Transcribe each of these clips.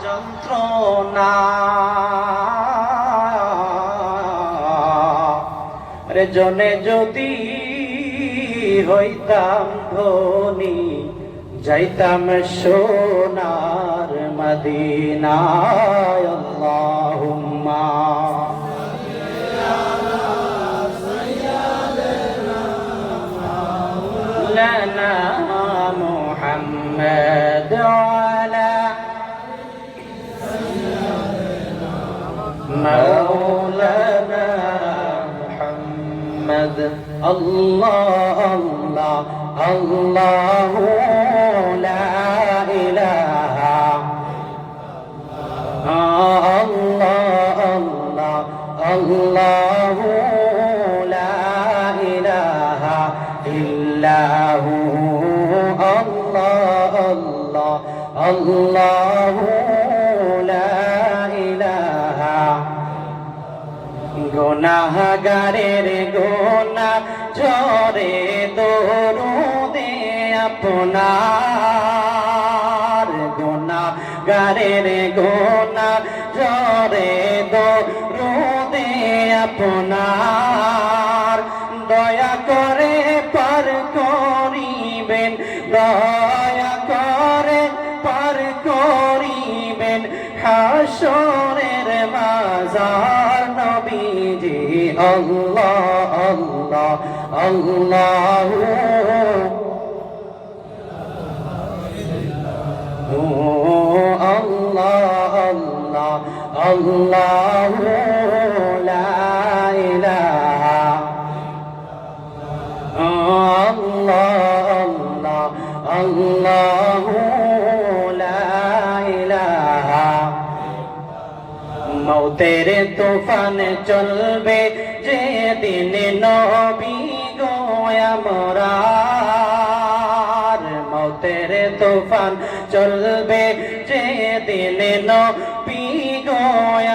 যন্ত্রণা রে জনে যদি হইতাম ধনী যাইতাম সোনার মদিনায়। আল্লাহুম্মা লানা মুহাম্মাদ ওয়ালা মাওলানা মুহাম্মাদ। আল্লাহ আল্লাহ আল্লাহু লা ইলাহা আল্লাহ আল্লাহ আল্লাহু লা ইলাহা ইল্লাহু আল্লাহ আল্লাহ আল্লাহু লা ইলাহা। গুনাহগারের গুনাহ ঝরে দরুদে আপনার, গুনাহগারের গুনাহ ঝরে দরুদে আপনার। দয়া করে পার করিবেন, দয়া করে পার করিবেন হাসরের মাঝার নবীজি। আল্লাহ আল্লাহ আল্লাহু আল্লাহ আল্লাহ আল্লাহু লা ইলাহা আল্লাহ আল্লাহ আল্লাহু লা ইলাহা। মৌতের তুফান চলবে যেদিন নবী গো আমরার, মৌতের তুফান চলবে যেদিন নবী গো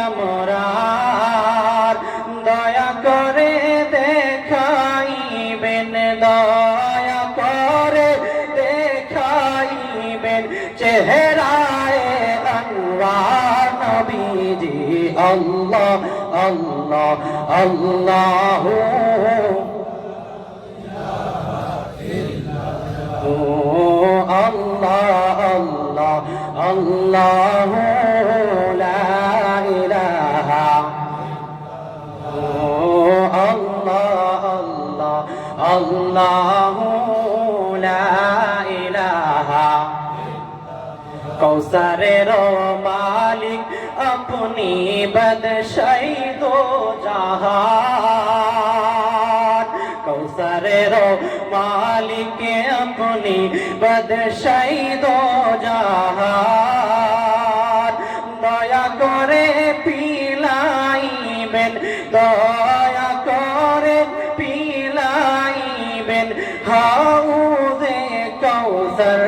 আমরার। দয়া করে দেখাইবেন, দয়া করে দেখাইবেন চেহারায় আনওয়ার নবীজি। আল্লাহ আল্লাহ আল্লাহু আল্লাহ আল্লাহ আল্লাহু লা ইলাহা আল্লাহ আল্লাহ আল্লাহু লা ইলাহা। কৌসারের মালিক আপনি বাদশাহ দো জাহান, কৌসারের মালিক আপনি বাদশাহ দো জাহান। দয়া করে পিলাইবেন, দয়া করে পিলাইবেন হাউজে কৌসার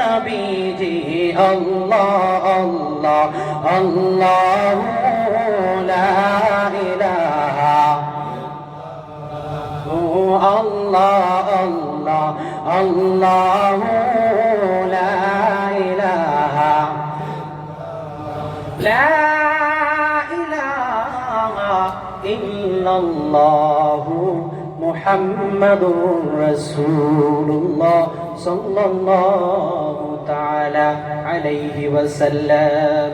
নবীজি। আল্লাহ আল্লাহ আল্লাহু লা ইলাহা আল্লাহ আল্লাহ আল্লাহু লা ইলাহা লা ইলাহা ইল্লাল্লাহু মুহাম্মাদুর রাসূলুল্লাহ সাল্লাল্লাহু তাআলা আলাইহি ওয়াসাল্লাম।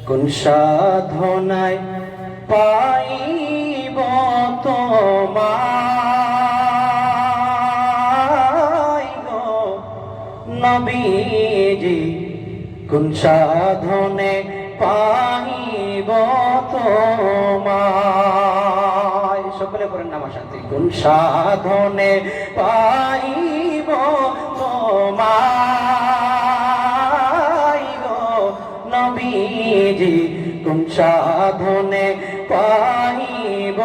কোন সাধনায় পাইব তোমায় গো নবীজি, কোন সাধনে পাইব তোমায়। সকলে পড়েন নাম শান্তি। কোন সাধনে পাইব তোমায় গো নবীজি, কোন সাধনে পাইব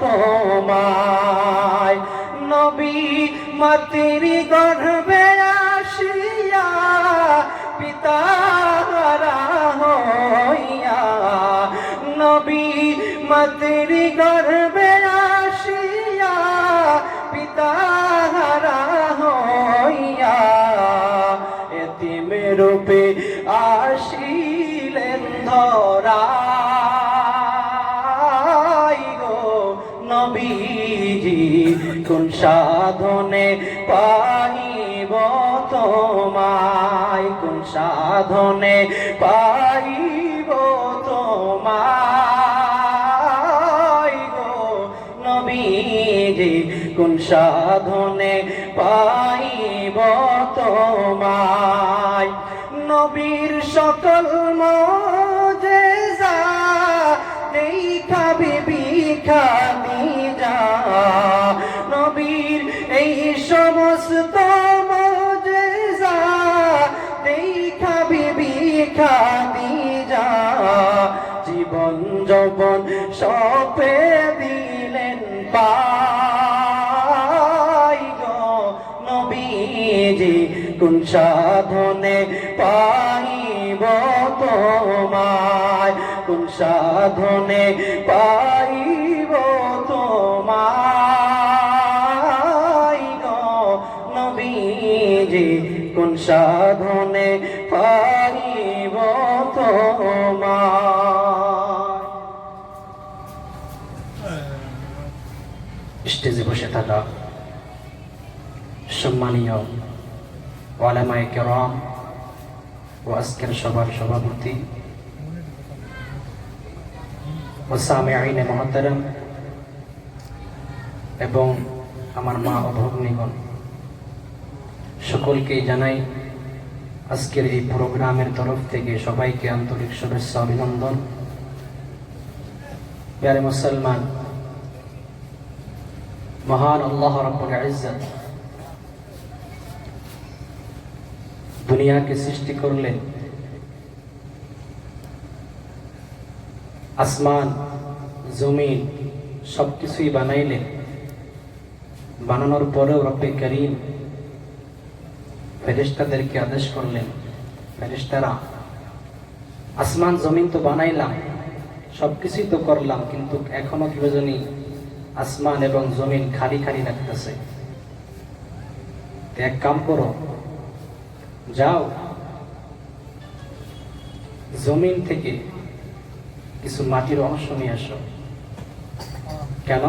তোমায়। নবী মাতৃ গর্ভে আসিয়া পিতারা হইয়া, নবী মাতৃ গর্ভে আসিয়া পিতারা হইয়া। এতিম রূপে আসিলেন ধরায় গো নবীজি কোন সাধনে পাইব তোমায়, কোন সাধনে পাইব তোমায় গো নবীজি কোন সাধনে পাইব তোমায়। নবীর সকল মুজিজা দেখা বিবি খাদিজা, নবীর এই সমস্ত মুজিজা দেখা বিবি খাদিজা জীবন যৌবন সপে দিলেন পাই গো নবীজি কোন সাধনে পাইব তোমায়, কোন সাধনে পাইব তোমায় গো নবীজি কোন সাধনে পাইব তোমায়। স্টেজে বসে থাকা সম্মানীয় উলামায়ে কেরাম ও আজকের সভার সভাপতি ও সামিঈনে মুহতারাম এবং আমার মা ও ভগ্নীগণ, সকলকেই জানাই আজকের এই প্রোগ্রামের তরফ থেকে সবাইকে আন্তরিক শুভেচ্ছা অভিনন্দন। প্যারে মুসলমান, মহান আল্লাহ রাব্বুল ইজ্জত দুনিয়াকে সৃষ্টি করলেন, আসমান জমিন সবকিছুই বানাইলেন। বানানোর পরেও রব্বে করিম ফেরেশতাদেরকে আদেশ করলেন, ফেরেশতারা আসমান জমিন তো বানাইলাম, সবকিছুই তো করলাম, কিন্তু এখনো কি জানি আসমান এবং জমিন খালি খালি লাগতেছে। এক কাম করো, যাও জমিন থেকে কিছু মাটির অংশ নিয়ে আসো। কেন?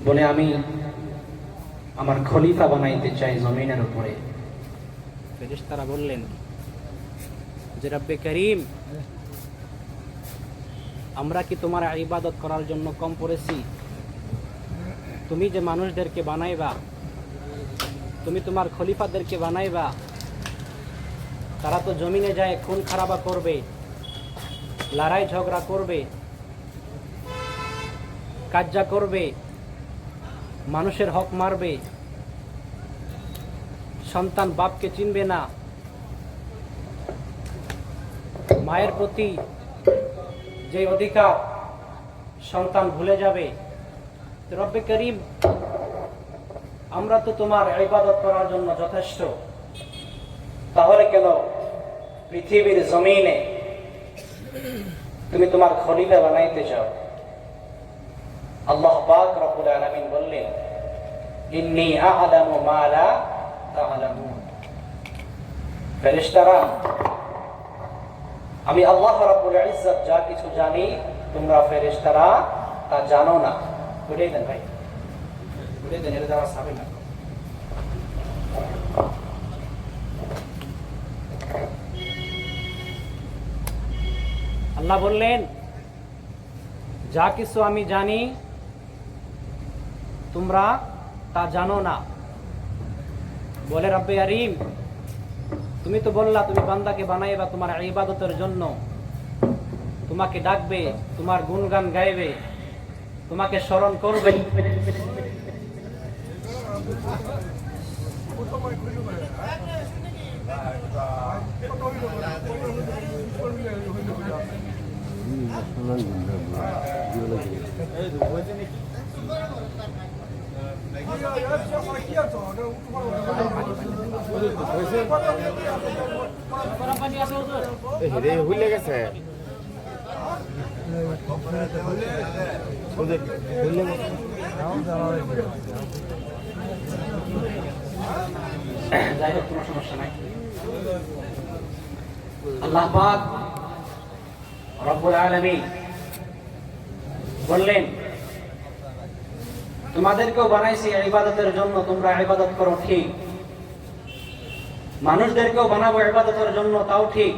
বলে আমি আমার খলিফা বানাইতে চাই জমিনের উপরে। ফেরেশতারা বললেন যে রব্বে করিম, আমরা কি তোমার ইবাদত করার জন্য কম পড়েছি? তুমি যে মানুষদেরকে বানাইবা, তুমি তোমার খলিফাদেরকে বানাইবা, তারা তো জমিনে যায় খুন খারাপা করবে, লড়াই ঝগড়া করবে, কাজ্জা করবে, মানুষের হক মারবে, সন্তান বাপকে চিনবে না, মায়ের প্রতি যে অধিকার সন্তান ভুলে যাবে। রব্বে করিম, আমরা তো তোমার ইবাদত করার জন্য যথেষ্ট, তাহলে কেন পৃথিবীর জমিনে তুমি তোমার খলিফা বানাইতে চাও? আল্লাহ পাক রব্বুল আলামিন বললেন, ইন্নী আ'লামু মা লা তা'লামুন। ফেরেশতারা, আমি আল্লাহ রাব্বুল ইজ্জত যা কিছু জানি, তোমরা ফেরেশতারা তা জানো না। বুঝে দেন ভাই, বুঝে দেন, এটা যাওয়া যাবে না। আল্লাহ বললেন, যা কিছু আমি জানি তোমরা তা জানো না। বলে রব্বে করিম, তুমি তো বললা তুমি বান্দাকে বানাইবা তোমার ইবাদতের জন্য, তোমাকে ডাকবে, তোমার গুণগান গাইবে, তোমাকে স্মরণ করবে। ভুলে গেছে যাই হোক, কোনো সমস্যা নাই। আল্লাহ পাক রব্বুল আলামিন বললেন, তোমাদেরকেও বানাইছি ইবাদতের জন্য, তোমরা ইবাদত করো ঠিক। মানুষদেরকেও বানাবো ইবাদতের জন্য, তাও ঠিক।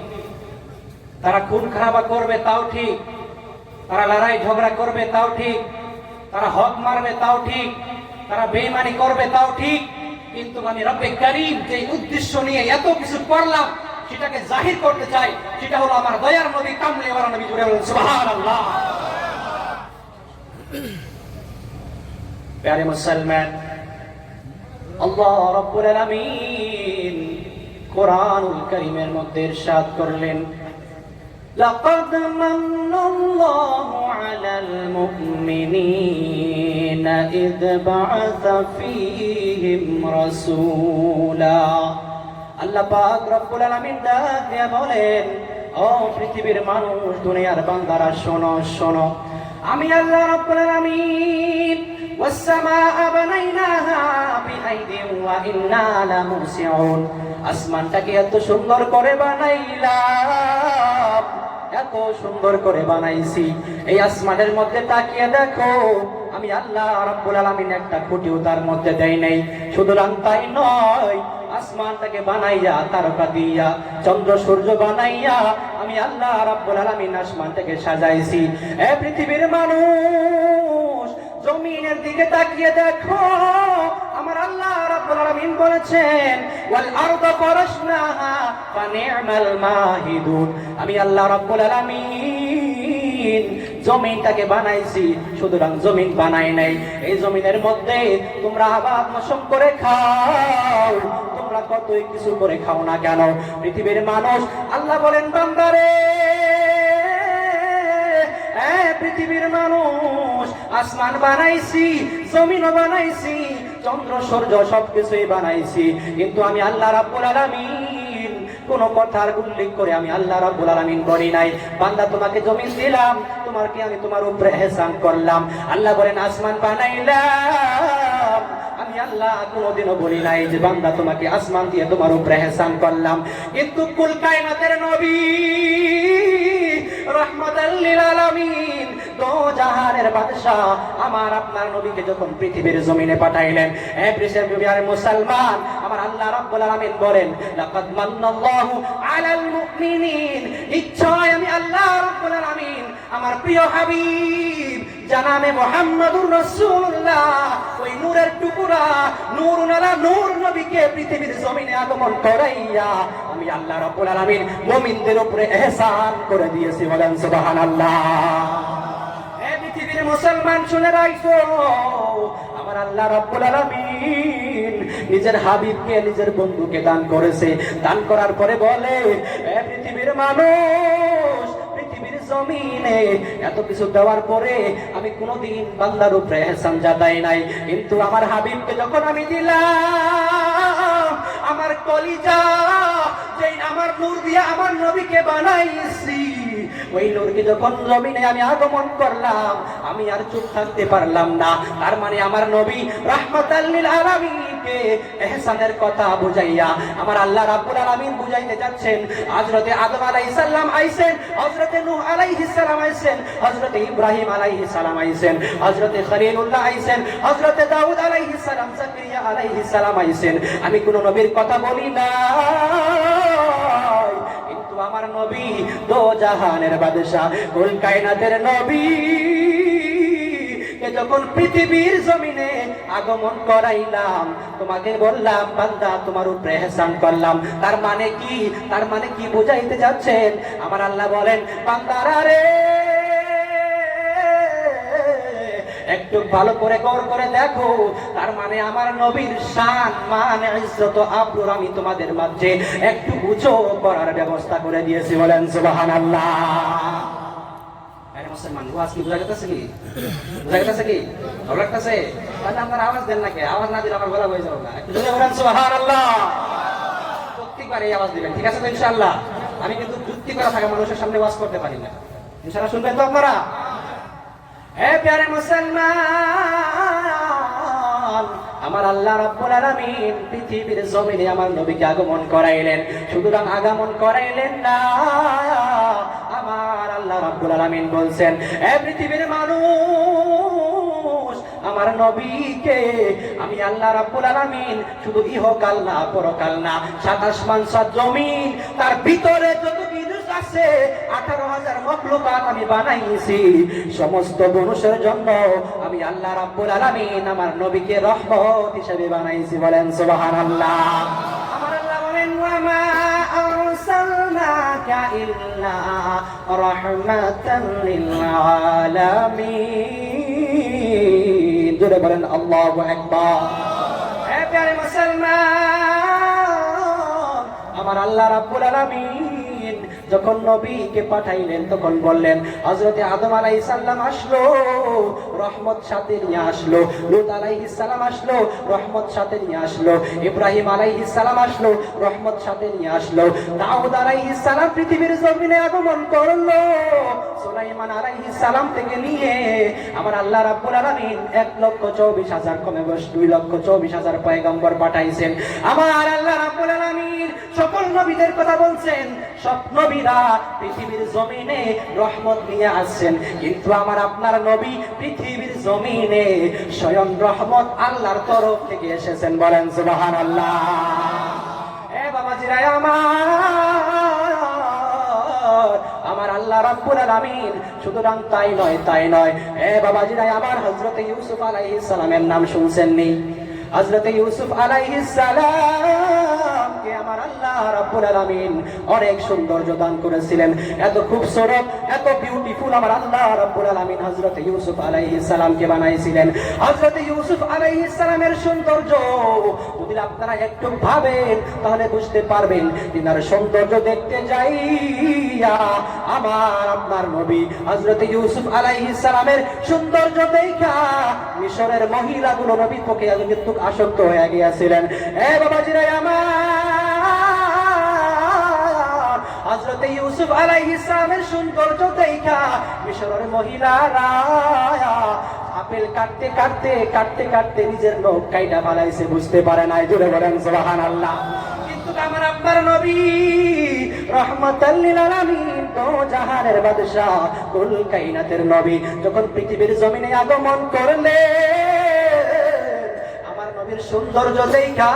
তারা খুন খারাপ করবে, তাও ঠিক। তারা লড়াই ঝগড়া করবে, তাও ঠিক। তারা হক মারবে, তাও ঠিক। তারা বেঈমানি করবে, তাও ঠিক। কিন্তু আমি রব্বে কারীম যে উদ্দেশ্য নিয়ে এত কিছু করলাম সেটাকে জাহির করতে চাই, সেটা হলো আমার দয়ার নবী কামলে ওয়ালা নবী। জুড়ে বলেন সুবহানাল্লাহ। প্যারে মুসলমান, আল্লাহ রাব্বুল আলামিন কোরআনুল কারীমের মধ্যে ইরশাদ করলেন, লাকাদ মান্নাল্লাহু আলাল মুমিনিনা ইয বা'আসা ফীহিম রাসূলা। আল্লাহ পাক রব্বুল আলামিন ডাক দিয়ে বলেন, ও পৃথিবীর মানুষ, দুনিয়ার বান্দারা শোনো শোনো, আমি আল্লাহ রাব্বুল আলামিন ওয়াস সামাআ বানাইনাহা বিআইদিন ওয়া ইন্না লামুসিউন, আসমানটাকে এত সুন্দর করে বানাইলাম, এত সুন্দর করে বানাইছি। এই আসমানের মধ্যে তাকিয়ে দেখো, আমি আল্লাহ রাব্বুল আলামিন একটা খুঁটিও তার মধ্যে দেই নাই। সুতরাং তাই নয়, আসমানটাকে বানাইয়া, তারকা দিয়া, চন্দ্র সূর্য বানাইয়া আমি আল্লাহ রাব্বুল আলামিন আসমানটাকে সাজাইছি। এ পৃথিবীর মানুষ, জমিনের দিকে তাকিয়ে দেখো, আমার আল্লাহ রাব্বুল আলামিন বলেছেন, ওয়াল আরদা ফারাশনাহা ফানি'মাল মাহিদুন, আমি আল্লাহ রাব্বুল আলামিন জমিনটাকে বানাইছি। সুতরাং জমিন বানাই নাই, এই জমিনের মধ্যে তোমরা আবাদ মশম করে খাও, তোমরা কতই কিছু করে খাও না কেন। পৃথিবীর মানুষ, আল্লাহ বলেন, বান্দারে, পৃথিবীর মানুষ, আসমান বানাইছি, জমিনও বানাইছি, চন্দ্র সূর্য সবকিছুই বানাইছি, কিন্তু আমি আল্লাহ রাব্বুল আলামিন কোন কথার উল্লেখ করে আমি আল্লাহ রাব্বুল আলামিন করি নাই। বান্দা, তোমাকে জমিন দিলাম, তোমাকে আমি তোমার উপরে ইহসান করলাম। আল্লাহ বলেন, আসমান বানাইলাম, আমি আল্লাহ কোনোদিনও বলি নাই যে বান্দা তোমাকে আসমান দিয়ে তোমার উপরে ইহসান করলাম। কিন্তু কুল কায়নাতের নবী রাহমাতাল লিল আলামিন, দো জাহানের বাদশা আমার আপনার নবীকে যখন পৃথিবীর জমিনে পাঠাইলেন, হে পৃথিবীর মুসলমান, আমার আল্লাহ রাব্বুল আলামিন বলেন, লাকাদ মান্নাল্লাহু আলাল মুমিনিন, নিশ্চয় আমি আল্লাহ রাব্বুল আলামিন আমার প্রিয় হাবিব জানাবে মুহাম্মদুর রাসূলুল্লাহ, ওই নূরের টুকরা, নূরুন আলা নূর নবীকে পৃথিবীর জমিনে আগমন করাইয়া আমি আল্লাহ রাব্বুল আলামিন মুমিনদের উপরে ইহসান করে দিয়েছি। বলেন সুবহানাল্লাহ। হে পৃথিবীর মুসলমান, শুনে রাখো, আমার আল্লাহ রাব্বুল আলামিন নিজের হাবিবকে, নিজের বন্ধুকে দান করেছে। দান করার পরে বলে, হে পৃথিবীর মানুষ, পৃথিবীর জমিনে এত কিছু দেওয়ার পরে আমি কোনোদিন বান্দার উপরে ইহসান জাতাই নাই, কিন্তু আমার হাবিবকে যখন আমি দিলাম, আমার কলিজা, যেই আমার নূর দিয়ে আমার নবীকে বানাইছি, ওই নূরকে যখন জমিনে আমি আগমন করলাম, আমি আর চুপ থাকতে পারলাম না। তার মানে আমার নবী রাহমাতাল লিল আলামিনকে ইহসানের কথা বুঝাইয়া আমার আল্লাহ রাব্বুল আলামিন বুঝাইতে যাচ্ছেন। হযরতে আদম আলাইহিস সালাম আইছেন, হযরতে নূহ আলাইহিস সালাম আইছেন, হযরতে ইব্রাহিম আলাইহিস সালাম আইছেন, হযরতে খলিলুল্লাহ আইছেন, হযরতে দাউদ আলাইহিস সালাম, জাকারিয়া আলাইহিস সালাম আইছেন। আমি কোন নবীর কথা বলি না, আমার নবী দো জাহানের বাদশা, কুল কায়নাতের নবী যখন পৃথিবীর জমিনে আগমন করাইলাম, তোমাকে বললাম বান্দা তোমার উপরে ইহসান করলাম। তার মানে কি? তার মানে কি বুঝাইতে যাচ্ছেন? আমার আল্লাহ বলেন, বান্দারা রে, একটু ভালো করে গৌর করে দেখো, তার মানে আমার নবীর শান, মান, ইজ্জত, আবরুর আমি তোমাদের মাঝে একটু উঁচু করার ব্যবস্থা করে দিয়েছি। বলেন সুবহানাল্লাহ। আরে মুসলমান, ওয়াজ কি বুঝা গেছে কি? বুঝা গেছে কি? ভালো লাগতেছে? তাহলে আপনারা আওয়াজ দেন নাকি? আওয়াজ না দিলে আমার গলা বয়ে যাবে না। একটু জোরে বলেন সুবহানাল্লাহ। প্রত্যেকবার এই আওয়াজ দিবেন, ঠিক আছে তো ইনশাআল্লাহ? আমি কিন্তু যুক্তি করা থাকা মানুষের সামনে ওয়াজ করতে পারি না। ইনশাআল্লাহ শুনবেন তো আপনারা? হে প্যারে মুসলমান, আমার আল্লাহ রাব্বুল আলামিন পৃথিবীর জমিনে আমার নবীকে আগমন করাইলেন। সুতরাং আগমন করাইলেন না, আমার আল্লাহ রাব্বুল আলামিন বলছেন, এ পৃথিবীর মানুষ, আমার নবীকে আমি আল্লাহ রাব্বুল আলামিন শুধু ইহকাল না পরকাল না, সাত আসমান সাত জমিন তার ভিতরে যত কিছু আছে 18,000 মখলুকাত আমি বানাইছি, সমস্ত মানুষের জন্য আমি আল্লাহ রাব্বুল আলামিন আমার নবীকে রহমত হিসেবে বানাইছি। বলেন সুবহানাল্লাহ। আমার আল্লাহ বলেন, ওয়া মা আরসালনাকা ইল্লা রাহমাতান লিল আলামিন। জোরে বলেন আল্লাহু আকবার। হে প্যারে মুসলমান, আমার আল্লাহ রাব্বুল আলামিন যখন নবীকে পাঠাইলেন তখন বললেন, হযরতে আদম আলাইহিস সালাম আসলো, রহমত সাথে নিয়ে আসলো। লূত আলাইহিস সালাম আসলো, রহমত সাথে নিয়ে আসলো। ইব্রাহিম আলাইহিস সালাম আসলো, রহমত সাথে নিয়ে আসলো। দাউদ আলাইহিস সালাম পৃথিবীর জমিনে আগমন করলো। সুলাইমান আলাইহিস সালাম থেকে নিয়ে আমার আল্লাহ রাব্বুল আলামিন 1,24,000 কমে বস 2,24,000 পয়গম্বর পাঠাইছেন। আমার আল্লাহ রাব্বুল আলামিন সকল নবীদের কথা বলছেন, সব নবীরা পৃথিবীর জমিনে রহমত নিয়ে আসছেন, কিন্তু আমার আপনার নবী পৃথিবীর জমিনে স্বয়ং রহমত আল্লাহর তরফ থেকে এসেছেন। বলেন সুবহানাল্লাহ। এ বাবাজিরা আমার আল্লাহ রাব্বুল আলামিন সুতরাং তাই নয়, এ বাবাজিরা আমার, হযরত ইউসুফ আলাইহিস সালামের নাম শুনছেন নি? হযরত ইউসুফ আলাইহিস সালাম কে আমার আল্লাহ রাব্বুল আলামিন অনেক সৌন্দর্য দান করেছিলেন। এত খুবসুরত, এত বিউটিফুল আমার আল্লাহ রাব্বুল আলামিন হযরত ইউসুফ আলাইহিস সালামকে বানাইছিলেন। হযরত ইউসুফ আলাইহিস সালামের সৌন্দর্য যদি আপনারা একটু ভাবেন তাহলে বুঝতে পারবেন, তিনার সৌন্দর্য দেখতে যাইয়া আমার আপনার নবী হযরত ইউসুফ আলাইহিস সালামের সৌন্দর্য দেখা মিশরের মহিলাগুলো নবীর পক্ষে কিন্তু আসক্ত হয়ে গিয়েছিলেন। এ বাবাজিরা আমার, হযরত ইউসুফ আলাইহিস সালামের সৌন্দর্য দেখা মিশরের মহিলারা আপেল কাটতে কাটতে কাটতে কাটতে নিজের নখ কাইটা ফালাইছে, বুঝতে পারে নাই। জোরে বলেন সুবহানাল্লাহ। কিন্তু আমার আপনার নবী রহমাতাল লিল আলামিন, তো জাহানের বাদশা, কুল কায়নাতের নবী যখন পৃথিবীর জমিনে আগমন করলেন, আমার নবীর সৌন্দর্য দেখা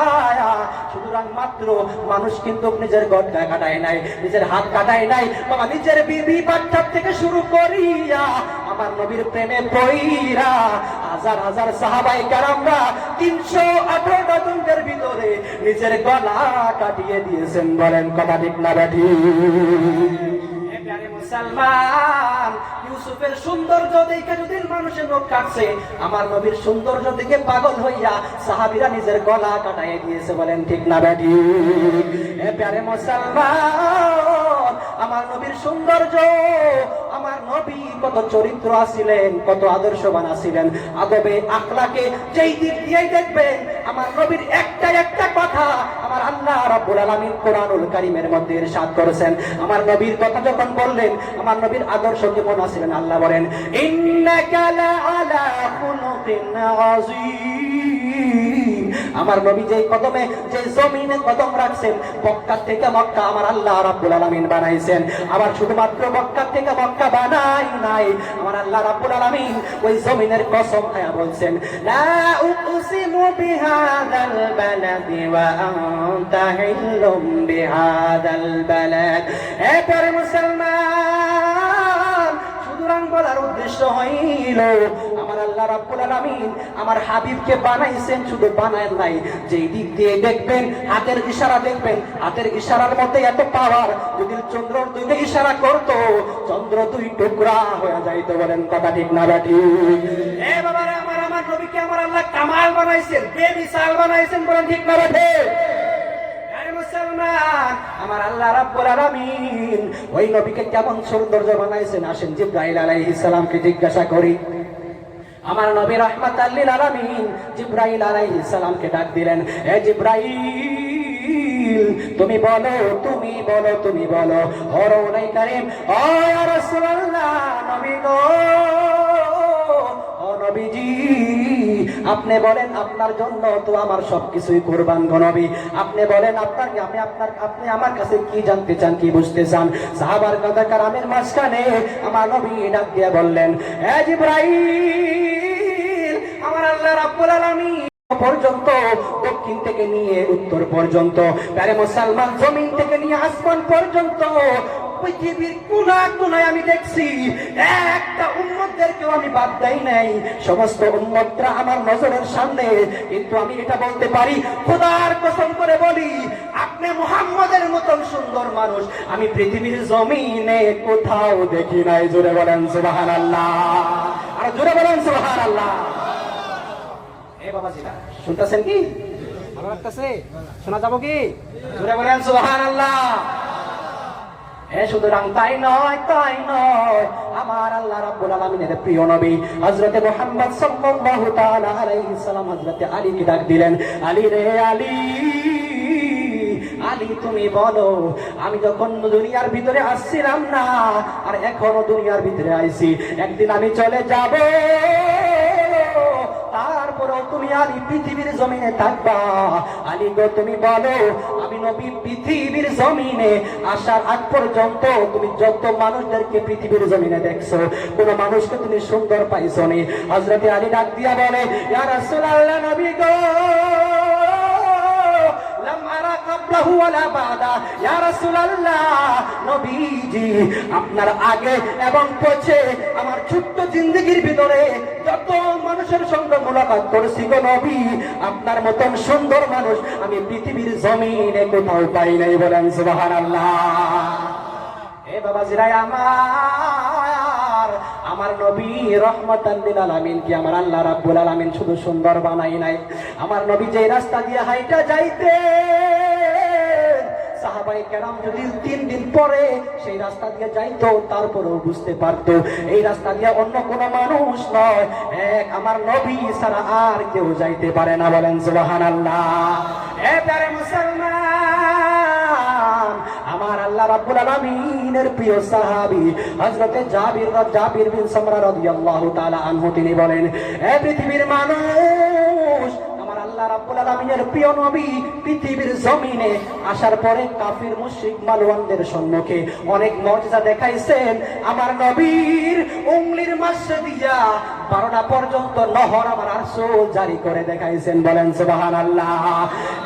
সুতরাং মাত্র মানুষ কিন্তু নিজের গড্ডা কাটায় নাই, নিজের হাত কাটায় নাই বাবা, নিজের বিবি বাচ্চা থেকে শুরু করিয়া আমার নবীর প্রেমে পইরা হাজার হাজার সাহাবায়ে কেরামরা 318 জনের ভিতরে নিজের গলা কাটিয়ে দিয়েছেন। বলেন কথা ঠিক না ঠিক? মুসলমান, ইউসুফের সৌন্দর্য দেখে যদি মানুষের নখ কাটছে, আমার নবীর সৌন্দর্য দেখে পাগল হইয়া সাহাবীরা নিজের গলা কাটাইয়ে দিয়েছে। বলেন ঠিক না বেটি? এ প্যারে মুসলমান, আমার নবীর সৌন্দর্য, আমার নবী কত চরিত্র আছিলেন, কত আদর্শবান আছিলেন, আদবে আখলাকে যেই দিক দিয়েই দেখবেন আমার নবীর একটা কথা আমার আল্লাহ রাব্বুল আলামিন কোরআনুল কারীমের মধ্যে ইরশাদ করেছেন। আমার নবীর কথা যখন বললেন, আমার নবীর আদর্শ কেমন আছিলেন, আল্লাহ বলেন, ইন্নাকা লাআলা খুলুকিন আযীম। আমার নবী যে কদমে, যে জমিনে কদম রাখছেন, মক্কা থেকে মক্কা আমার আল্লাহ রাব্বুল আলামিন বানাইছেন। আবার শুধুমাত্র মক্কা থেকে মক্কা বানাই নাই, আমার আল্লাহ রাব্বুল আলামিন ওই জমিনের কসম খায়া বলছেন, লা উকসিমু বিহাদাল বালাদি ওয়া আনতা হিল্লুম বিহাদাল বালাদ। হে প্রিয় মুসলমান, সুতরাং বলার উদ্দেশ্য হইল আমার আল্লাহ রাব্বুল আলামিন আমার হাবিবকে বানাইছেন, শুধু বানায় নাই, যেই দিক দিয়ে দেখবেন হাতের ইশারা দেখবেন, হাতের ইশারার মধ্যে এত পাওয়ার, যদি চন্দ্র দুইটা ইশারা করতো চন্দ্র দুই টুকরা হয়ে যাইতো। বলেন কথা ঠিক না ঠিক? এ বাবারা, আমার নবীকে আমার আল্লাহ কামাল বানাইছেন, বেমিসাল বানাইছেন। বলেন ঠিক না ঠিক? মুসলমান, আমার আল্লাহ রাব্বুল আলামিন ওই নবীকে কেমন সৌন্দর্য বানাইছেন, আসেন জিবরাইল আলাইহিস সালামকে জিজ্ঞাসা করি। আমার নবী রাহমাতাল লিল আলামিন জিবরাইল আলাইহিস সালামকে ডাক দিলেন, হে জিবরাইল, তুমি বলো, তুমি বলো, তুমি বলো। ও রাসূলুল্লাহ কারীম, ও ইয়া রাসূলুল্লাহ, নবী গো, ও নবীজি, আপনি বলেন আপনার জন্য তো আমার সবকিছুই কুরবান গো নবী, আপনি বলেন আপনি আমার কাছে কি জানতে চান, কি বুঝতে চান? সাহাবার কথা কারামের মাঝখানে আমার নবী ডাক দিয়ে বললেন, হে জিবরাইল, আমার আল্লাহ রাব্বুল আলামিন পর্যন্ত, দক্ষিণ থেকে নিয়ে উত্তর পর্যন্ত, আরে মুসলমান জমিন থেকে নিয়ে আসমান পর্যন্ত পৃথিবীর কোনায় কোনায় আমি দেখছি একটা উম্মতদেরকেও আমি বাদ দেই নাই, সমস্ত উম্মতরা আমার নজরের সামনে। কিন্তু আমি এটা বলতে পারি, খোদার কসম করে বলি, আপনি মুহাম্মদের মতন সুন্দর মানুষ আমি পৃথিবীর জমিনে কোথাও দেখি নাই। জোরে বলেন সুবহানাল্লাহ, আর জোরে বলেন সুবহানাল্লাহ। শুনতেছেন কি? আমার কাছে শোনা যাবো কি? জোরে বলেন সুবহানাল্লাহ। সুতরাং তাই নয়, আমার আল্লাহ রাব্বুল আলামিনের প্রিয় নবী হযরত মুহাম্মদ সাল্লাল্লাহু তাআলা আলাইহিস সালাম হযরত আলীকে ডাক দিলেন, আলী রে আলী, আলী তুমি বলো, আমি যখন দুনিয়ার ভিতরে আসছিলাম না, আর এখনো দুনিয়ার ভিতরে আইছি, একদিন আমি চলে যাব, তারপরেও তুমি আলী পৃথিবীর জমিনে থাকবা। আলী গো তুমি বলো, আমি নবী পৃথিবীর জমিনে আসার আগ পর্যন্ত তুমি যত মানুষদেরকে পৃথিবীর জমিনে দেখছো, কোন মানুষকে তুমি সুন্দর পাইছো নি? হযরত আলী ডাক দিয়া বলে, ইয়া রাসূলুল্লাহ, নবী গো, লাম আরা ক্বাবলাহু ওয়ালা বাদা, ইয়া রাসূলুল্লাহ, নবীজি আপনার আগে এবং পছে আমার ছোট্ট জিন্দেগির ভিতরে যত মানুষের সঙ্গে মুলাকাত করেছি গো নবী, আপনার মতন সুন্দর মানুষ আমি পৃথিবীর জমিনে কোথাও পাই নাই। বলেন সুবহানাল্লাহ। এ বাবাজিরাই আমার নবী রহমাতাল লিল আলামিন কি আমার আল্লাহ রাব্বুল আলামিন শুধু সুন্দর বানাই নাই, আমার নবী যে রাস্তা দিয়ে হাইটা যাইতে সাহাবায়ে কেরাম যদি 3 দিন পরে সেই রাস্তা দিয়ে যাইতো, তারপরেও বুঝতে পারতো এই রাস্তা দিয়ে অন্য কোনো মানুষ নয়, এক আমার নবী ছাড়া আর কেউ যাইতে পারে না। বলেন সুবহানাল্লাহ। এ প্যারে মুসলমান, আমার আল্লাহ রাব্বুল আলামিনের প্রিয় সাহাবী হযরত জাবির বিন সামরা রাদিয়াল্লাহু তাআলা আনহু তিনি বলেন, হে পৃথিবীর মানুষ, আল্লাহ রাব্বুল আলামিনের প্রিয় নবী পৃথিবীর জমিনে আসার পরে কাফির মুশরিক মালওয়ানদের সম্মুখে অনেক মুজিজা দেখাইছেন। আমার নবীর উংলির মাঝে দিয়া 12টা পর্যন্ত নহর আমার আরশো জারি করে দেখাইছেন। বলেন সুবহানাল্লাহ।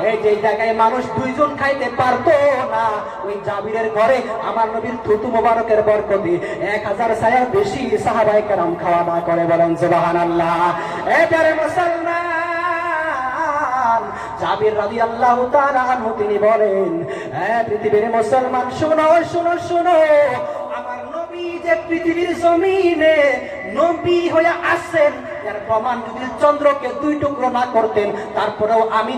এই যে জায়গায় মানুষ 2 জন খাইতে পারতো না, ওই জাবিরের ঘরে আমার নবীর থুতু মোবারকের বরকতে 1000 ছায়ার বেশি সাহাবায়ে কেরাম খাওয়া দাওয়া করে। বলেন সুবহানাল্লাহ। এই প্রিয় মুসলমান, জাবির রাদিয়াল্লাহু তাআলা আনহু তিনি বলেন, হে পৃথিবীর মুসলমান, শুনো শুনো শুনো, আমার নবী যে পৃথিবীর জমিনে নবী হয়ে আসেন, এর প্রমাণ যদি চন্দ্রকে 2 টুকরো না করতেন, তারপরেও আমি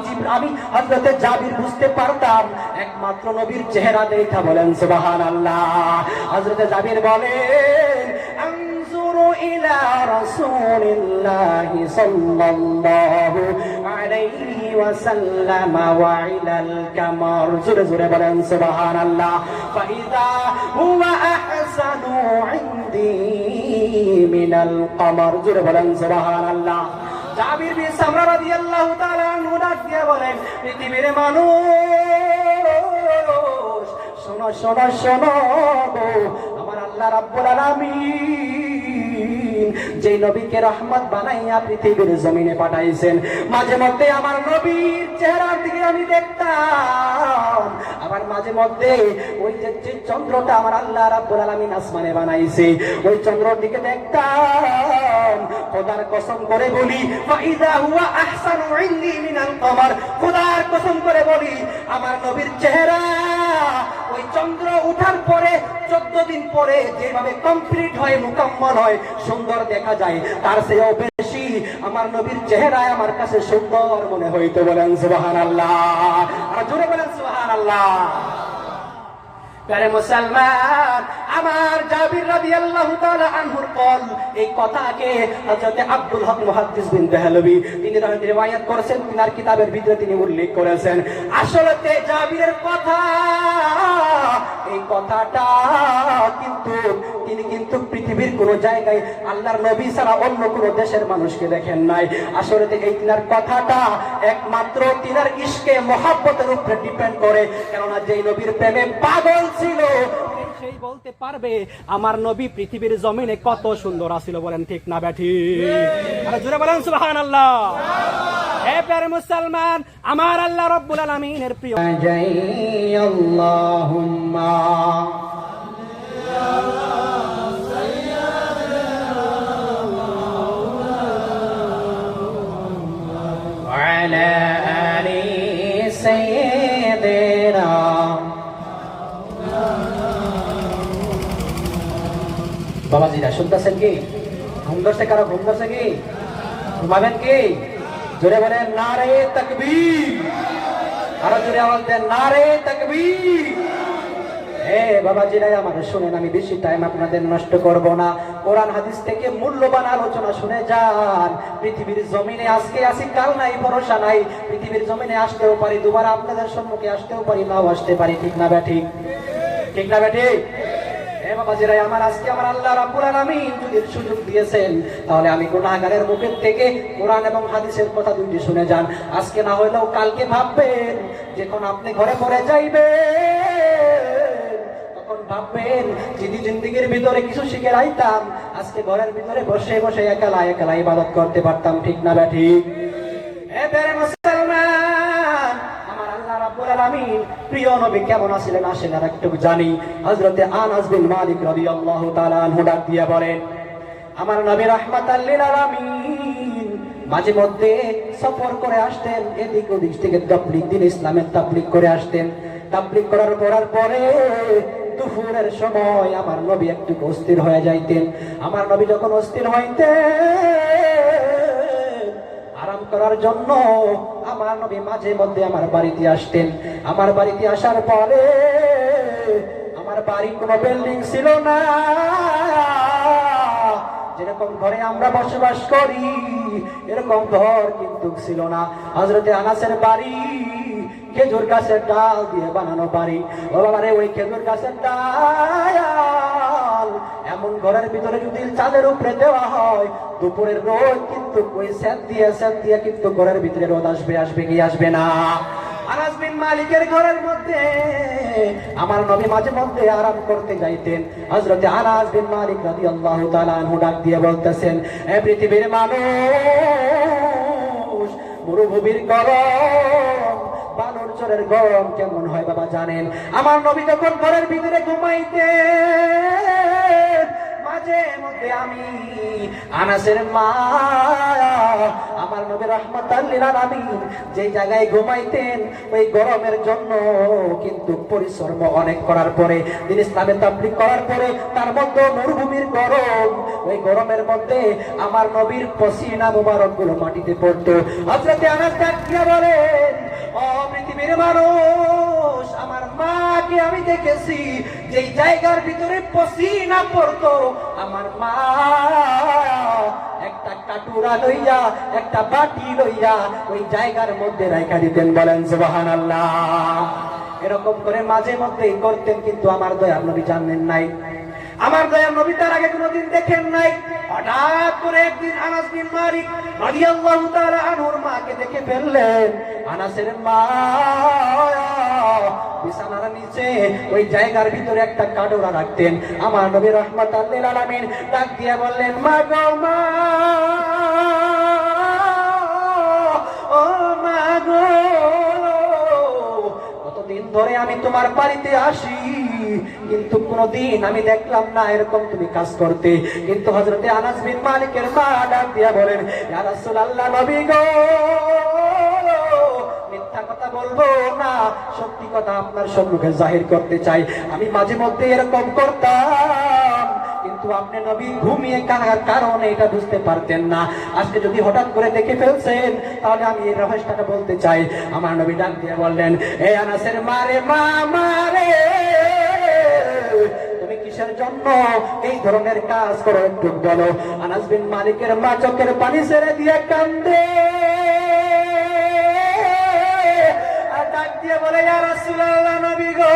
হযরত জাবির বুঝতে পারতাম একমাত্র নবীর চেহারা দেখা। বলেন সুবহানাল্লাহ। হযরত জাবির বলেন, إلى رسول الله صلى الله عليه وسلم وعلى القمر، زور زور بلن سبحان الله، فإذا هو أحسن عندي من القمر، زور بلن سبحان الله। জাবির বিন সামরা রাদিয়াল্লাহু তাআলা আনহু ডাক দিয়ে বলেন, পৃথিবীর মানুষ, শোনো শোনো শোনো, আমার আল্লাহ রাব্বুল আলামিন যে নবীকে রহমত বানাইয়া পৃথিবীর জমিনে পাঠাইছেন, মাঝে মধ্যে আমার নবীর চেহারার দিকে আমি দেখতাম, আবার মাঝে মধ্যে ওই যে চন্দ্রটা আমার আল্লাহ রাব্বুল আলামিন আসমানে বানাইছে, ওই চন্দ্রের দিকে দেখতাম। খোদার কসম করে বলি, ফাইদা হুয়া আহসানু ইনদি মিনাল কমার, খোদার কসম করে বলি, আমার নবীর চেহারা ওই চন্দ্র উঠার পরে 14 দিন পরে যেভাবে কমপ্লিট হয়, মুকাম্মল হয়, সুন্দর দেখা যায়, তার চেয়েও বেশি আমার নবীর চেহারায় আমার কাছে সুন্দর মনে হইতো। বলেন সুবহানাল্লাহ। আর জোরে বলেন সুবহানাল্লাহ। প্রিয় মুসলমান, আমার জাবির রাদিয়াল্লাহু তাআলা আনহুর কল, এই কথাকে হযরত আব্দুল হক মুহাদ্দিস বিন দেহলভী তিনি রিওয়ায়াত করেছেন, তিনার কিতাবের ভিতরে তিনি উল্লেখ করেছেন। আসলে জাবিরের কথা, এই কথাটা কিন্তু তিনি কিন্তু পৃথিবীর কোন জায়গায় আল্লাহর নবী ছাড়া অন্য কোন দেশের মানুষকে দেখেন নাই। আসলে এই তিনার কথাটা একমাত্র তিনার ইশকে মহব্বতের উপরে ডিপেন্ড করে, কেননা যেই নবীর প্রেমে পাগল ছিল সেই বলতে পারবে আমার নবী পৃথিবীর জমিনে কত সুন্দর আছিল। বলেন ঠিক না ব্যাঠি? আরে জোরে বলেন সুবহানাল্লাহ। হে প্রিয় মুসলমান, আমার আল্লাহ রাব্বুল আলামিনের প্রিয় আল্লাহুম্মা وعلى آل سيدنا বাবাজিরা শুনতেছেন কি? ঘুম ধরছে কারো? ঘুম ধরছে কি? ঘুমাবেন কি? জোরে বলেন নারে তাকবীর। আরো জোরে আওয়াজ দেন নারে তাকবীর। বাবাজিরা আমার শুনেন, আমি বেশি টাইম আপনাদের নষ্ট করব না। কোরআন হাদিস থেকে মূল্যবান আলোচনা শুনে যান। পৃথিবীর জমিনে আজকে আসি, কাল নাই, ভরসা নাই। পৃথিবীর জমিনে আসতেও পারি, দুবার আপনাদের সম্মুখে আসতেও পারি, নাও আসতে পারি। ঠিক না ব্যাঠি? ঠিক না ব্যাঠি? বাবাজিরা আমার, আজকে আমার আল্লাহ রাব্বুল আলামিন যদি সুযোগ দিয়েছেন, তাহলে আমি গুনাহগারের মুখের থেকে কোরআন এবং হাদিসের কথা দুইটি শুনে যান। আজকে না হইলেও কালকে ভাববেন, যখন আপনি ঘরে পড়ে যাইবেন তখন ভাববেন যদি জিন্দেগির ভিতরে কিছু শিখে রাইতাম, আজকে ঘরের ভিতরে বসে বসে একলা একলা ইবাদত করতে পারতাম। ঠিক না ব্যাঠি? মুসলমান, আমার আল্লাহ রাব্বুল আলামিন প্রিয় নবী কেমন ছিলেন আসেন আর একটু জানি। হযরতে আনাস বিন মালিক রাদিয়াল্লাহু তাআলা আনহু ডাক দিয়া বলেন, আমার নবী রাহমাতাল লিল আলামিন মাঝে মধ্যে সফর করে আসতেন, এদিক ওদিক থেকে তাবলীগ, দিন ইসলামের তাবলীগ করে আসতেন। তাবলীগ করার পরে দুপুরের সময় আমার নবী একটু অস্থির হয়ে যাইতেন। আমার নবী যখন অস্থির হইতেন, আরাম করার জন্য আমার নবী মাঝে মধ্যে আমার বাড়িতে আসতেন। আমার বাড়িতে আসার পরে, আমার বাড়ি কোনো বিল্ডিং ছিল না, যেরকম ঘরে আমরা বসবাস করি এরকম ঘর কিন্তু ছিল না। হযরতে আনাসের বাড়ি খেজুর গাছের ডাল দিয়ে বানানো বাড়ি। ও বাবারে, ওই খেজুর গাছের ডাল এমন ঘরের ভিতরে যদি চাঁদের উপরে দেওয়া হয়, দুপুরের রোদ কিন্তু ওই সেদ দিয়ে কিন্তু ঘরের ভিতরে রোদ আসবে কি আসবে না? আনাস বিন মালিকের ঘরের মধ্যে আমার নবী মাঝে মধ্যে আরাম করতে যাইতেন। হযরতে আনাস বিন মালিক রাদিয়াল্লাহু তাআলা আনহু ডাক দিয়ে বলতেছেন, হে পৃথিবীর মানুষ, মরুভূমির গরম, বালুর চরের গরম কেমন হয় বাবা জানেন? আমার নবী যখন ঘরের ভিতরে ঘুমাইতেন, মাঝে মধ্যে আমি আনাসের মা, আমার নবী রাহমাতাল লিল আলামিন যে জায়গায় ঘুমাইতেন, ওই গরমের জন্য কিন্তু পরিশ্রম অনেক করার পরে, দিন ইসলামের তাবলীগ করার পরে, তার মধ্যে মরুভূমির গরম, ওই গরমের মধ্যে আমার নবীর পসিনা মুবারক গুলো মাটিতে পড়তো। হযরতে আনাস ডাক দিয়ে বলেন, ও পৃথিবীর মানুষ, আমার মাকে আমি দেখেছি যেই জায়গার ভিতরে পসিনা পড়তো, আমার মা একটা কাটুরা লইয়া, একটা বাটি লইয়া ওই জায়গার মধ্যে রাখা দিতেন। বলেন সুবহানাল্লাহ। এরকম করে মাঝে মধ্যেই করতেন, কিন্তু আমার দয়ার নবী জানেন নাই, আমার দয়ার নবী তার আগে কোনোদিন দেখেন নাই। হঠাৎ করে একদিন আনাস বিন মালিক রাদিয়াল্লাহু তাআলা আনহুর মাকে দেখে ফেললেন। আনাসের মা বিছানার নিচে ওই জায়গার ভিতরে একটা কাটুরা রাখতেন। আমার নবী রাহমাতাল লিল আলামিন ডাক দিয়ে বললেন, মা গো মা, ও মা গো, কতদিন ধরে আমি তোমার বাড়িতে আসি, কিন্তু কোনদিন আমি দেখলাম না এরকম তুমি কাজ করতে। কিন্তু হযরতে আনাস বিন মালিকের মা ডাক দিয়া বলেন, ইয়া রাসূলুল্লাহ, নবী গো, মিথ্যা কথা বলবো না, সত্যি কথা আপনার সম্মুখে জাহির করতে চাই। আমি মাঝে মধ্যে এরকম করতাম, কিন্তু আপনি নবী ঘুমিয়ে কানার কারণে এটা বুঝতে পারতেন না। আজকে যদি হঠাৎ করে দেখে ফেলছেন, তাহলে আমি এই রহস্যটা বলতে চাই। আমার নবী ডাক দিয়ে বললেন, এ আনাসের মারে, মা মারে, তুমি কি কিসের জন্য এই ধরনের কাজ করো একটু বলো। আনাস বিন মালিকের মা চোখের পানি ছেড়ে দিয়ে কান্দে, আর ডাক দিয়ে বলে, ইয়া রাসূলুল্লাহ, নবী গো,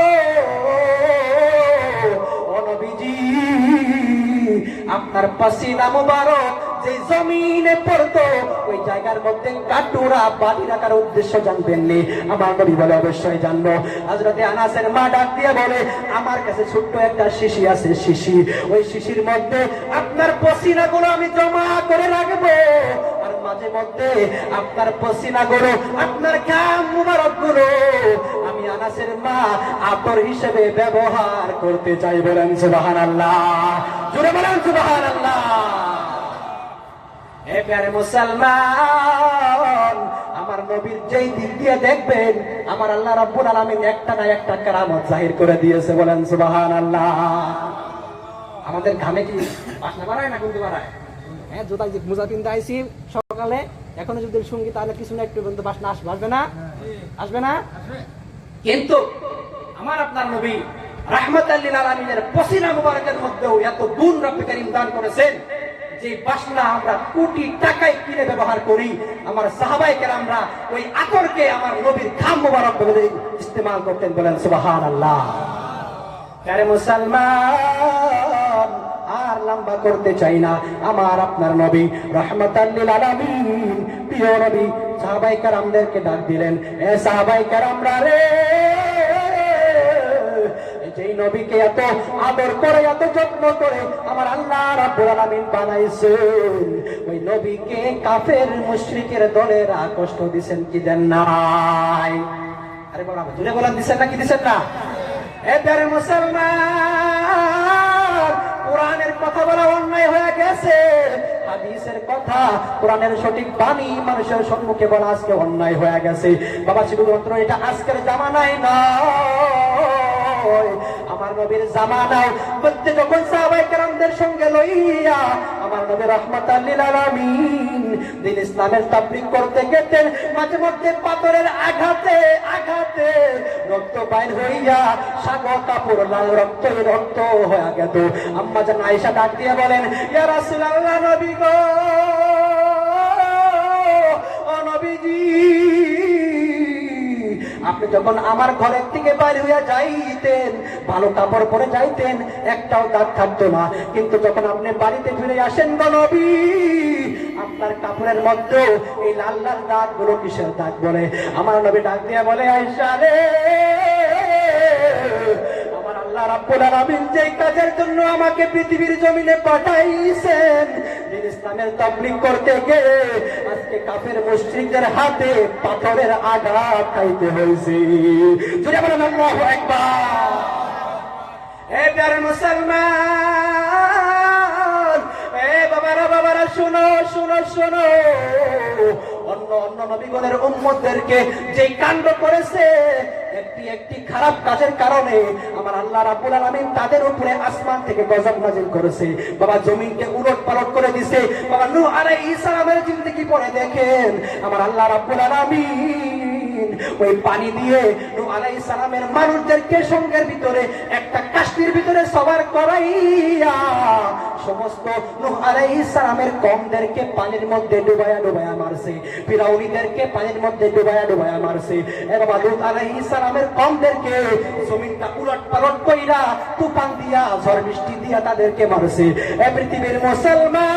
ও নবীজি, আপনার পাসিনা মুবারক যে জমিনে পড়তো ওই জায়গার মধ্যে কাটুরা বাড়ি রাখার উদ্দেশ্য জানবেন নি? আমার নবী বলে, অবশ্যই জানবো। হযরতে আনাসের মা ডাক দিয়ে বলে, আমার কাছে ছোট্ট একটা শিশি আছে, শিশি, ওই শিশির মধ্যে আপনার পসিনা গুলো আমি জমা করে রাখবো, আর মাঝে মধ্যে আপনার পসিনা গুলো, আপনার ঘাম মুবারক গুলো আমি আনাসের মা আতর হিসেবে ব্যবহার করতে চাই। বলেন সুবহানাল্লাহ, জোরে বলেন সুবহানাল্লাহ। এ প্যারে মুসলমান, আমার নবীর যেই দিক দিয়ে দেখবেন আমার আল্লাহ রাব্বুল আলামিন একটা না একটা কারামত জাহির করে দিয়েছে। বলেন সুবহানাল্লাহ। আমাদের ঘামে কি বাসনা বাড়ায় না কিন্তু বাড়ায়? হ্যাঁ, জোতা যে মোজা কিনতে আইছি সকালে, এখনো যদি সঙ্গী তাহলে কিছু না একটু কিন্তু বাসনা আসবে না? আসবে না? কিন্তু আমার আপনার নবী রাহমাতাল লিল আলামিনের পসিনা মুবারকের মধ্যেও এত গুণ রব্বে কারীম দান করেছেন যে বাসনা আমরা কোটি টাকায় কিনে ব্যবহার করি। আমার সাহাবায়ে কেরামরা ওই আতরকে আমার নবীর ঘাম মুবারক বলে ইস্তেমাল করতেন। বলেন সুবহানাল্লাহ। আরে মুসলমান, আর লম্বা করতে চাই না, আমার আপনার নবী রাহমাতাল লিল আলামিন প্রিয় নবী সাহাবায়ে কেরামদেরকে ডাক দিলেন, এ সাহাবায়ে কেরামরা রে, যেই নবীকে এত আদর করে এত যত্ন করে আমার আল্লাহ রাব্বুল আলামিন বানাইছেন, ওই নবীকে কাফের মুশরিকের দলেরা কষ্ট দিবেন কি দেন নাই? আরে বাবা, জোরে বলেন, দিবেন না কি দিবেন না? এ প্যারে মুসলমান, কোরআনের কথা বলা অন্যায় হয়ে গেছে, হাদিসের কথা, কোরআনের সঠিক বাণী মানুষের সম্মুখে বলা আজকে অন্যায় হয়ে গেছে। বাবা, শুধুমাত্র এটা আজকের জামানায় না, আমার নবীর জামানায় মধ্যে যখন সাহাবায়ে কেরামদের সঙ্গে লইয়া আমার নবী রাহমাতাল লিল আলামিন দিন ইসলামের তাবলীগ করতে গেতেন, মাঝে মধ্যে পাথরের আঘাতে আঘাতে রক্ত বাইর হইয়া সাগর কাপড় লাল রক্ত হয়ে গেত। আম্মা জান আয়েশা ডাক দিয়ে বলেন, ইয়া রাসূলুল্লাহ, নবী গো, ও নবীজি, আপনি যখন আমার ঘরের থেকে বাইরে হইয়া যাইতেন, ভালো কাপড় পরে যাইতেন, একটাও দাগ থাকতো না, কিন্তু যখন আপনি বাড়িতে ফিরে আসেন গো নবী, আপনার কাপড়ের মধ্যে এই লাল লাল দাগ গুলো কিসের দাগ? বলে আমার নবী ডাক দিয়ে বলে, আয়েশা রে, আমার আল্লাহ রাব্বুল আলামিন যেই কাজের জন্য আমাকে পৃথিবীর জমিনে পাঠাইছেন, ইসলামের তাবলীগ করতে গিয়ে আজকে কাফের মুশরিকদের হাতে পাথরের আঘাত খাইতে হয়েছে। জোরে বলেন আল্লাহু আকবার। এ প্যারে মুসলমান, এ বাবারা, শোনো শোনো শোনো, অন্য অন্য নবীগণের উম্মতদেরকে যে কাণ্ড করেছে, একটি একটি খারাপ কাজের কারণে আমার আল্লাহ রাব্বুল আলামিন তাদের উপরে আসমান থেকে গজব নাযিল করেছে। বাবা, জমিনকে উলটপালট করে দিয়েছে। বাবা, নূহ আলাইহিস সালামের জিন্দেগি পড়ে দেখেন, আমার আল্লাহ রাব্বুল আলামিন ওই পানি দিয়ে নূহ আলাইহিস সালামের মানুষদেরকে সঙ্গের ভিতরে একটা কাষ্টির ভিতরে সবার করাইয়া সমস্ত নূহ আলাইহিস সালামের কওমদেরকে পানির মধ্যে ডুবায়া ডুবায়া মারছে, ফিরাউনীদেরকে পানির মধ্যে ডুবায়া ডুবায়া মারছে। বাবা, লূত আলাইহিস সালামের কওমদেরকে জমিনটা উলটপালট কইরা তুফান দিয়া ঝড় বৃষ্টি দিয়া তাদেরকে মারছে। এ পৃথিবীর মুসলমান,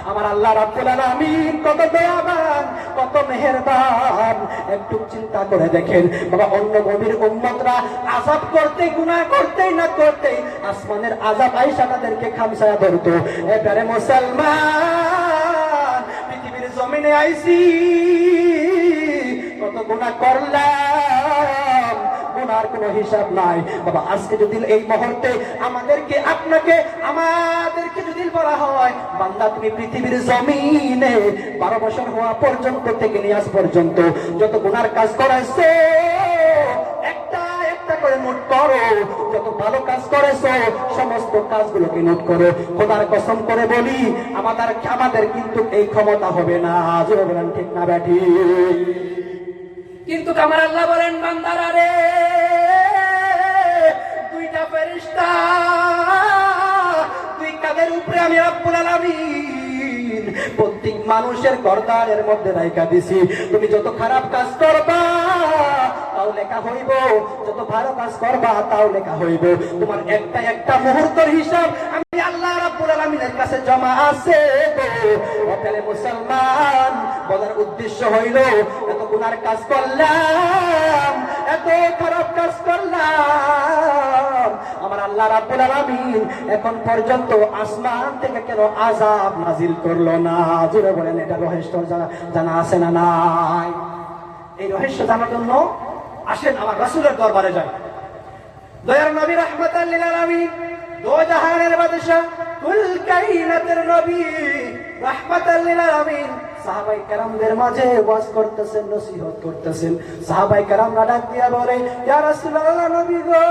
আমার আল্লাহ রাব্বুল আলামিন কত দয়াবান, কত মেহেরবান, একটু চিন্তা করে দেখেন। বাবা, অন্য নবীর উম্মতরা আযাব করতে, গুনাহ করতে না করতে আসমানের আযাব আইসা তাদেরকে খামসায়া ধরতো। এবারে মুসলমান, পৃথিবীর জমিনে আইছি, কত গুনাহ করলাম, গুনার কোনো হিসাব নাই। বাবা, আজকে যদি এই মুহূর্তে আমাদেরকে আপনাকে আমাদেরকে যদি বলা হয়, বান্দা তুমি পৃথিবীর জমিনে 12 বছর হওয়া পর্যন্ত থেকে নিয়ে আজ পর্যন্ত যত গুনার কাজ করেছো একটা একটা করে নোট করো, যত ভালো কাজ করেছো সমস্ত কাজগুলোকে নোট করো। খোদার কসম করে বলি, আমাদের কিন্তু এই ক্ষমতা হবে না। জোরে বলেন ঠিক না ব্যাঠি? কিন্তু আমার আল্লাহ বলেন, বান্দারা রে, দুইটা ফেরেশতা, দুই কাঁধের উপরে আমি রব্বুল আলামিন প্রত্যেক মানুষের গর্দানের মধ্যে রাইখা দিছি। তুমি যত খারাপ কাজ করবা তাও লেখা হইব, যত ভালো কাজ করবা তাও লেখা হইব। তোমার একটা একটা মুহূর্তের হিসাব আমি আল্লাহ রাব্বুল আলামিনের কাছে জমা আছে। তাহলে মুসলমান বলার উদ্দেশ্য হইল, এত গুনার কাজ করলাম, এত খারাপ কাজ করলাম, আমার আল্লাহ রাব্বুল আলামিন এখন পর্যন্ত আসমান থেকে কেন আযাব নাজিল করলো না? জোরে বলেন, এটা রহস্য জানা আছে না নাই? এই রহস্য জানার জন্য আসেন আমার রাসূলের দরবারে যাই। দয়ার নবী রাহমাতাল লিল আলামিন, দো জাহানের বাদশা, কুল কায়নাতের নবী রাহমাতাল লিল আলামিন সাহাবায়ে কেরামদের মাঝে ওয়াজ করতেছেন, নসিহত করতেছেন। সাহাবায়ে কেরামরা ডাক দিয়া বলে, ইয়া রাসূলুল্লাহ, নবী গো,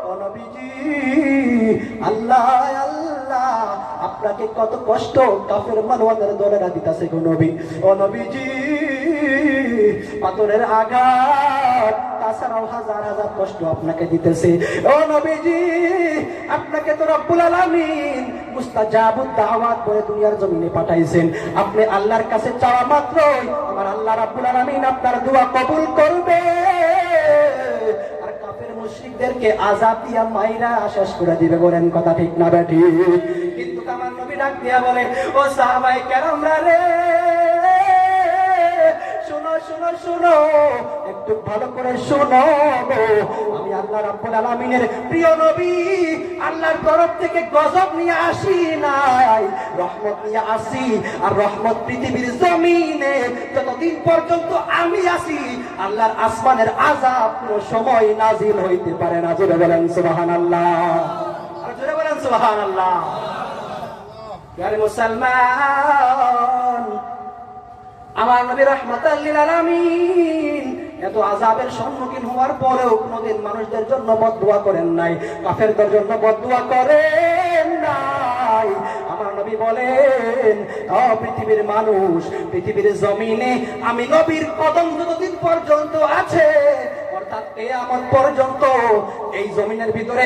ও নবীজি, আল্লাহ আল্লাহ আপনাকে কত কষ্ট কাফের মানওয়াদের দলেরা দিতেছে গো নবী। ও নবীজি, পাথরের আঘাত, তাছাড়াও হাজার হাজার কষ্ট আপনাকে দিতেছে। ও নবীজি, আপনাকে তো রব্বুল আলামিন মুস্তাজাবুদ দাওয়াত করে দুনিয়ার জমিনে পাঠাইছেন। আপনি আল্লাহর কাছে চাওয়া মাত্রই আমার আল্লাহ রাব্বুল আলামিন আপনার দোয়া কবুল করবে, আর কাফের মুশরিকদেরকে আযাব দিয়া মাইরা শেষ করে দিবে। বলেন কথা ঠিক না বেঠিক? কিন্তু আমার নবী ডাক দিয়া বলে, ও সাহাবায়ে কেরামরা রে, শোনো শোনো শোনো, একটু ভালো করে শোনো। আমি আল্লাহ রাব্বুল আলামিনের প্রিয় নবী, আল্লাহর তরফ থেকে গজব নিয়ে আসি নাই, রহমত নিয়ে আসি। আর রহমত পৃথিবীর জমিনে যতদিন পর্যন্ত আমি আসি, আল্লাহর আসমানের আযাব কোনো সময় নাজিল হইতে পারে না। জোরে বলেন সুবহানাল্লাহ, আর জোরে বলেন সুবহানাল্লাহ। প্রিয় মুসলমান, আমার নবী রাহমাতাল লিল আলামিন এত আযাবের সম্মুখীন হওয়ার পরেও কোনদিন মানুষদের জন্য বদদুয়া করেন নাই, কাফেরদের জন্য বদদুয়া করেন নাই। আমার নবী বলেন, ও পৃথিবীর মানুষ, পৃথিবীর জমিনে আমি নবীর কদম যতদিন পর্যন্ত আছে, অর্থাৎ কিয়ামত পর্যন্ত এই জমিনের ভিতরে